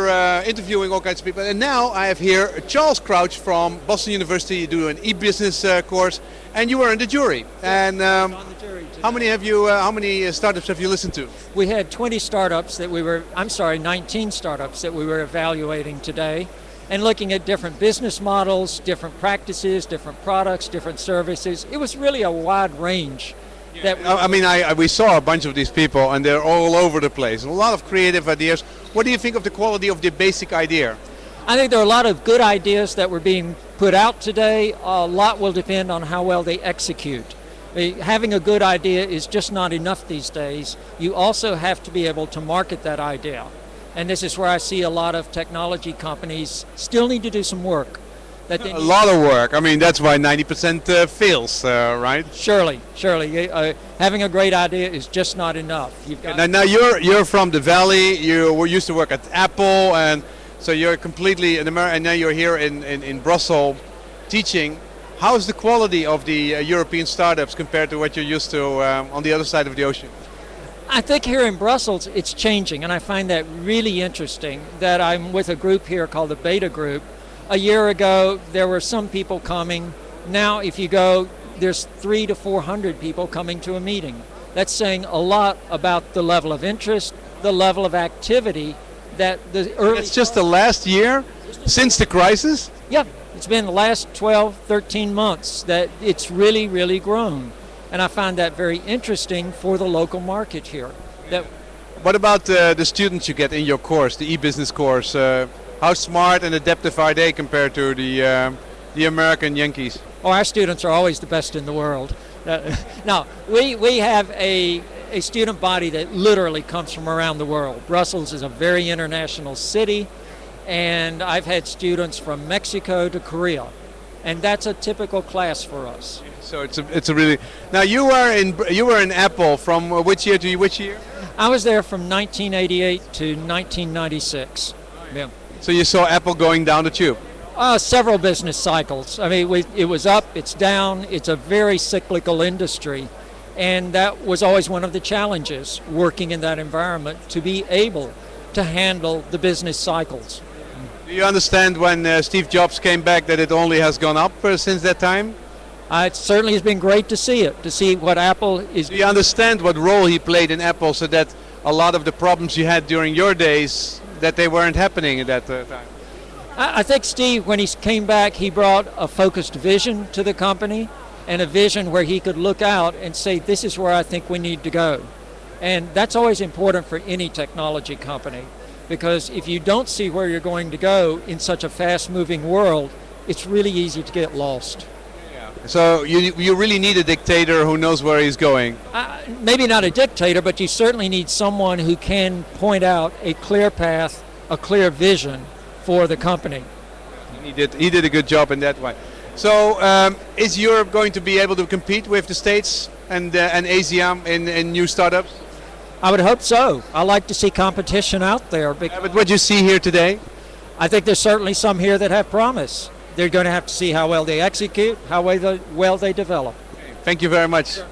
were interviewing all kinds of people, and now I have here Charles Crouch from Boston University. You do an e-business course, and you were in the jury. And On the jury today. how many have you? How many startups have you listened to? We had 20 startups that we were, 19 startups that we were evaluating today, and looking at different business models, different practices, different products, different services. It was really a wide range. That I mean, we saw a bunch of these people, and they're all over the place. A lot of creative ideas. What do you think of the quality of the basic idea? I think there are a lot of good ideas that were being put out today. A lot will depend on how well they execute. Having a good idea is just not enough these days. You also have to be able to market that idea. And this is where I see a lot of technology companies still need to do some work. A lot of work. I mean, that's why 90% fails, right? Surely. Having a great idea is just not enough. You've got Now you're from the Valley. You used to work at Apple, and so you're completely in America. And now you're here in Brussels, teaching. How's the quality of the European startups compared to what you're used to on the other side of the ocean? I think here in Brussels it's changing, and I find that really interesting. That I'm with a group here called the Beta Group. A year ago, there were some people coming. Now, if you go, there's 300 to 400 people coming to a meeting. That's saying a lot about the level of interest, the level of activity that the early... It's just the last year, since the crisis? Yeah, it's been the last 12, 13 months that it's really, really grown. And I find that very interesting for the local market here. What about the students you get in your course, the e-business course? How smart and adaptive are they compared to the American Yankees? Oh, our students are always the best in the world. Now, we have a student body that literally comes from around the world. Brussels is a very international city, and I've had students from Mexico to Korea, and that's a typical class for us. So it's a really... Now you were in Apple from which year to which year? I was there from 1988 to 1996. Yeah. So you saw Apple going down the tube? Several business cycles. I mean, it was up, it's down. It's a very cyclical industry. And that was always one of the challenges, working in that environment, to be able to handle the business cycles. Do you understand when Steve Jobs came back that it only has gone up since that time? It certainly has been great to see it, to see what Apple is... Do you understand what role he played in Apple so that a lot of the problems you had during your days, that they weren't happening at that time? I think Steve, when he came back, he brought a focused vision to the company, and a vision where he could look out and say, this is where I think we need to go. And that's always important for any technology company, because if you don't see where you're going to go in such a fast-moving world, it's really easy to get lost. So you really need a dictator who knows where he's going. Maybe not a dictator, but you certainly need someone who can point out a clear path, a clear vision for the company. He did a good job in that way. So is Europe going to be able to compete with the States and Asia in new startups? I would hope so. I like to see competition out there. But what you see here today? I think there's certainly some here that have promise. They're going to have to see how well they execute, how well they develop. Thank you very much. Sure.